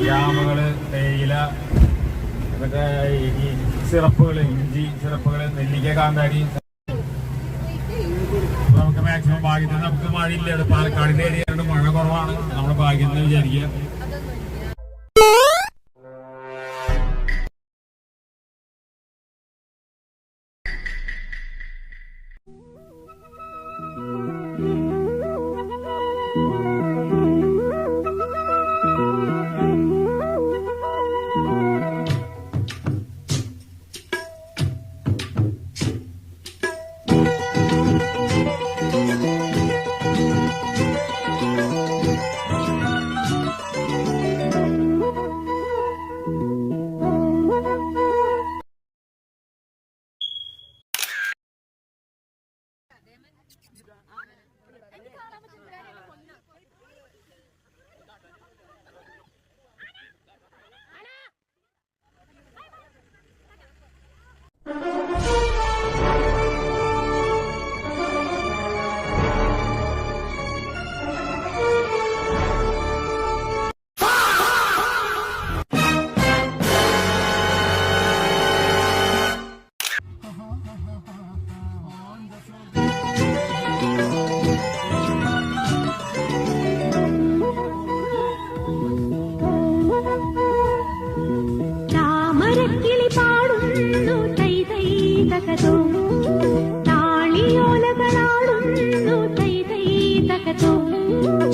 ഗ്രാമങ്ങള്, തേയില, ഇതൊക്കെ ഈ സിറപ്പുകള്, ഇഞ്ചി സിറപ്പുകള്, നെല്ലിക്ക, കാന്താരി. നമുക്ക് മാക്സിമം ഭാഗ്യത്തിന് നമുക്ക് മഴയില്ല. പാലക്കാടിന്റെ ഏരിയയിലുണ്ട്, മഴ കുറവാണ്. നമ്മുടെ ഭാഗ്യം എന്ന് വിചാരിക്കുക.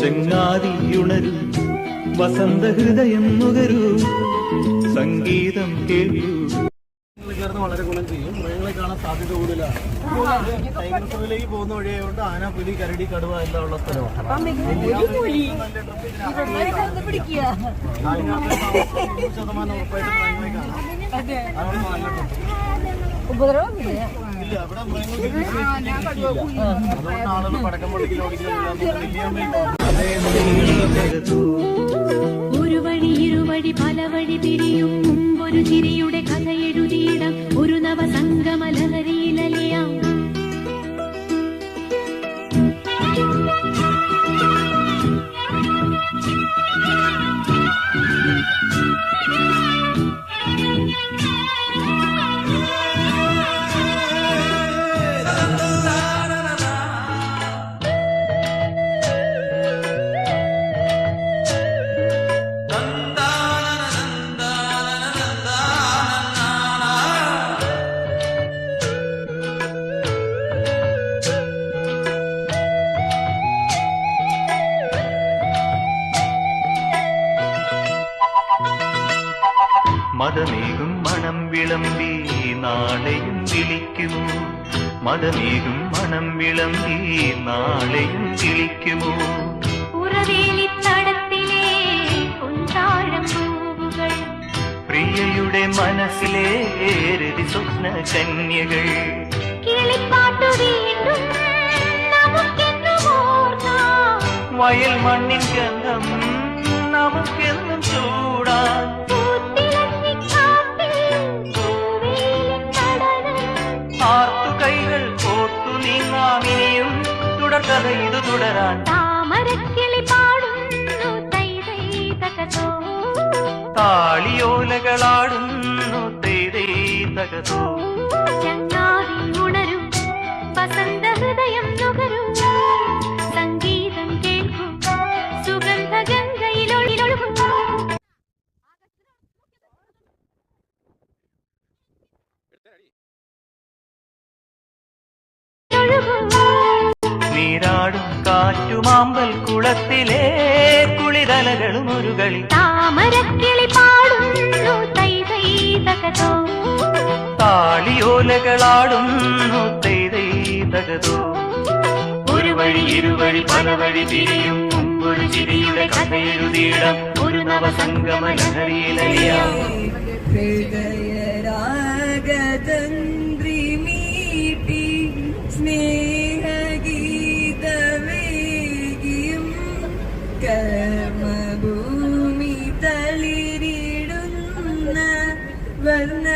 ചെങ്ങാതിയുണരൂ, വസന്ത ഹൃദയം നുകരൂ, സംഗീതം കേൾക്കൂ. വളരെ ഗുണം ചെയ്യും. മൃഗങ്ങളെ കാണാൻ സാധ്യത കൂടുതലാണ്. ടൈഗർ റിസർവിലേക്ക് പോകുന്ന വഴിയായതുകൊണ്ട് ആന, പുലി, കരടി, കടുവ എല്ലാം ഉള്ള സ്ഥലമാണ്. 100% ഉറപ്പായിട്ടും മൃഗങ്ങളെ കാണാം. ഉപദ്രവമില്ല. ഇല്ല, അവിടെ അതുകൊണ്ട് ആളുകൾ പടക്കം പൊട്ടിക്കൽ ഒരു വഴി ഇരുവഴി പല വഴി തിരിയും മുമ്പൊരു ചിരിയുടെ കഥ എഴുതിയിടാം. ഒരു നവസംഗമ ലഹരിയിലലിയാം. മതമേകും മണം വിളമ്പി നാളെയും വിളിക്കുമോ, മതമേകും മണം വിളമ്പി നാളെയും വിളിക്കുമോ. ഉറവേലിത്തടത്തിലെ പൊൻതാഴം പൂവുകൾ, പ്രിയയുടെ മനസ്സിലെ രതി സ്വപ്ന കന്യകൾ. കിളിപ്പാട്ടു വീണ്ടും നമുക്കെന്നും ഓർക്കാം. വയൽ മണ്ണിൻ ഗന്ധം നമുക്കെന്നും ചൂടാൻ. ആർത്തുകൈകൾ കോർത്തു നീങ്ങാമിനിയും തുടർക്കഥ ഇത് തുടരാൻ. താമരക്കിളി പാടുന്നു തൈ തൈ തകതോ, താളിയോലകളാടുന്നു തൈ തൈ തകതോ. ചങ്ങാതി ഉണരൂ, വസന്ത ഹൃദയം നുകരൂ, സംഗീതം കേൾക്കൂ, സുഗന്ധ ഗംഗയിലൊളിലൊഴുകൂ. നീരാടും കാറ്റുമാമ്പൽ കുളത്തിലെ കുളിരലകളും ഒരു കളി. താമരക്കിളി പാടുന്നു തൈ തൈ തകതോ, താളിയോലകളാടുന്നു തൈ തൈ തകതോ. ഒരു വഴി ഇരുവഴി പല വഴി തിരിയും മുമ്പൊരു ചിരിയുടെ കഥ എഴുതിയിടാം. ഒരു നവസംഗമ ലഹരിയിലലിയാം. ഹൃദയരാഗതന്ത്രിമീട്ടി സ്നേഹഗീതവേഗിയും കർമ്മഭൂമി തളിരിടുന്ന വർണ്ണ